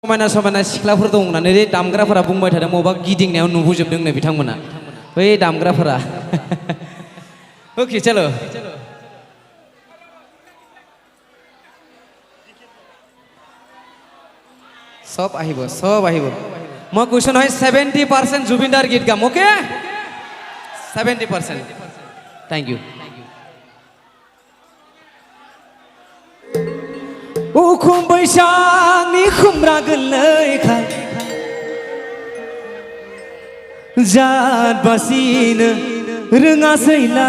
समायना समायना सिख्लाफोर दं होननानै बे दामग्राफोरा बुंबाय थादों मबा गिदिंनायाव नुबोजोबदोंनो बिथांमोना बै दामग्राफोरा ओके चलो सब আহিব মই কৈছো নহয় 70% জুবিনদাৰ গীত গাম ওকে 70% থ্যাংক ইউ उखुम बैसागनि खुमब्रा गोरलैखाय जात बासिनो रोङासैलाय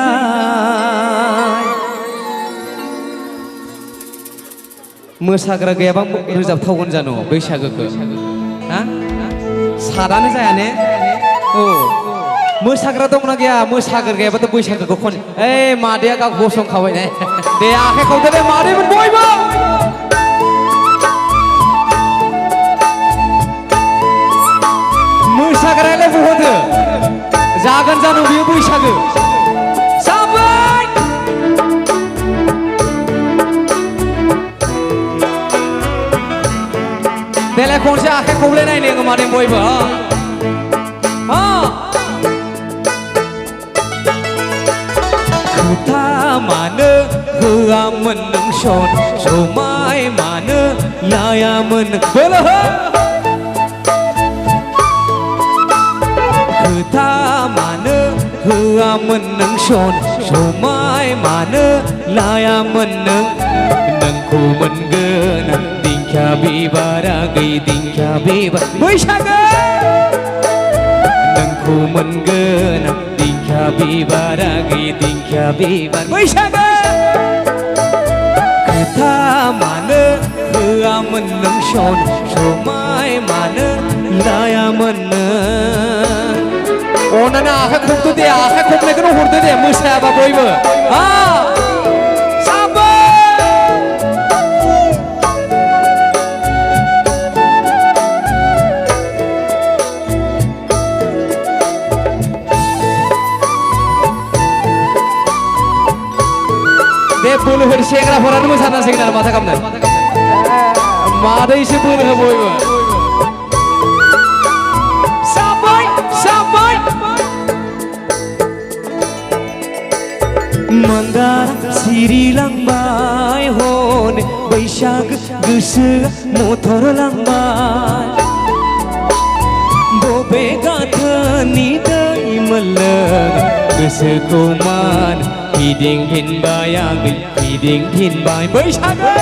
मोसाग्रा गैयाबा रोजाबथावगोन जानो बैसागोखौ हा सादानो जाया ने औ मोसाग्रा दंना गैया मोसाग्रा गैयाबाथ' बैसागोखौ खन ओइ मादैया गाव गसंखाबाय ने दे आखाइ खावदो दे मादैमोन बयबो मोसाग्रायालाय बहदो जागोन जानो बियो बैसागो साबाय देलाय खनसे आखाइ खौलायनाय नोङो मादै बयबो खोथा मानो होआमोन नों सन समाय मानो लायामोन बोलो खोथा मानो होआमोन नों सन समाय मानो लायामोन नोंखौ मोनगोन दिंखिया बिबारा गै दिंखिया बिबार बैसागो नोंखौ मोनगोन दिंखिया बिबारा गै दिंखिया बिबार बैसागो खोथा मानो होआमोन नों सन समाय मानो लायामोन अननानै आखाइ खबदो दे आखाइ खबनायखौनो हरदो दे मोसायाबा बयबो दे बोलो हो सेंग्राफोरानो मोसानांसिगोन आरो माथा खालामनो मादैसो बोलो हो बयबो मंगार सिरिलांबाय हनै बैसाग गोसोआ मथर लांबाय बबे गाथोननि दै मोनलों गोसोखौ मान फिदिंफिनबाय आगै फिदिंफिनबाय बैसागो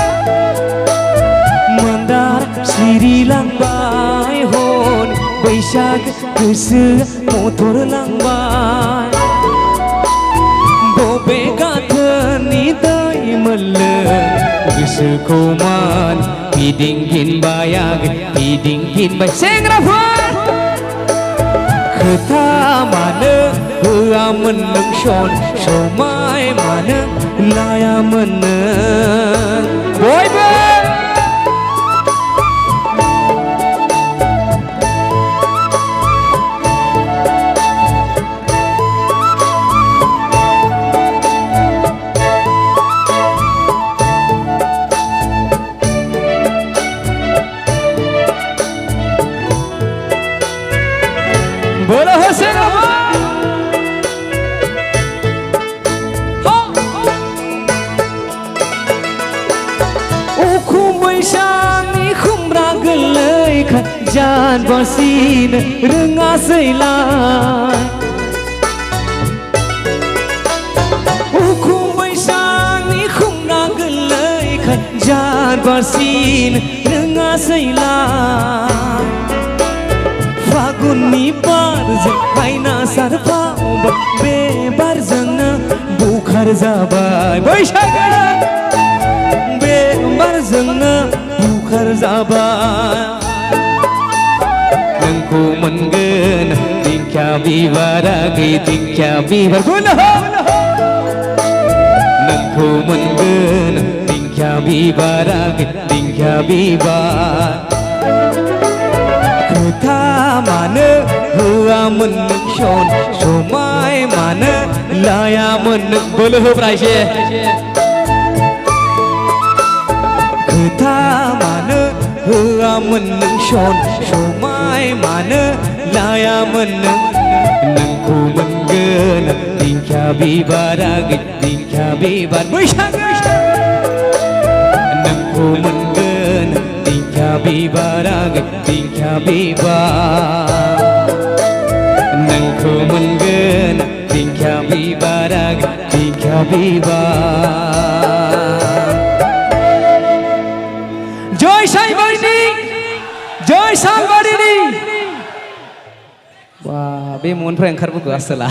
मंगार सिरिलांबाय हनै बैसाग गोसोआ मथर लांबाय बबे गाथोननि दै मोनलों गोसोखौ मान फिदिंफिनबाय आगै फिदिंफिनबाय सेंग्राफोर खोथा मानो होआमोन नों सन समाय मानो लायामोन बयबो बोलो हो उखुम बैसागनि खुमब्रा गोरलैखाय जान बासिनो रोङासैलाय उखुम बैसागनि खुमब्रा गोरलैखाय जान बासिनो रोङासैलाय फागुननि बारजों आयना सारफावबाय बे बारजोंनो बुखार जाबाय बैसागो बे बारजोंनो बुखार जाबाय नोंखौ मोनगोन दिंखिया बिबारा गै दिंखिया बिबार बोलो नोंखौ मोनगोन दिंखिया बिबारा गै दिंखिया बिबार खोथा मानो होआमोन नों सन समाय मानो लायामोन बोलो होब्रा एसे खोथा मानो होआमोन नों सन समाय मानो लायामोन नोंखौ मोनगोन दिंखिया बिबार आगै दिंखिया बिबार बैसागो नोंखौ मोनगोन दिंखिया बिबार आगै दिंखिया बिबार नोंखौ मोनगोन दिंखिया बिबार आगै दिंखिया बिबार जय सालबारिनि जय सालबारिनि बा बे मननिफ्राय ओंखारबोखो आसोला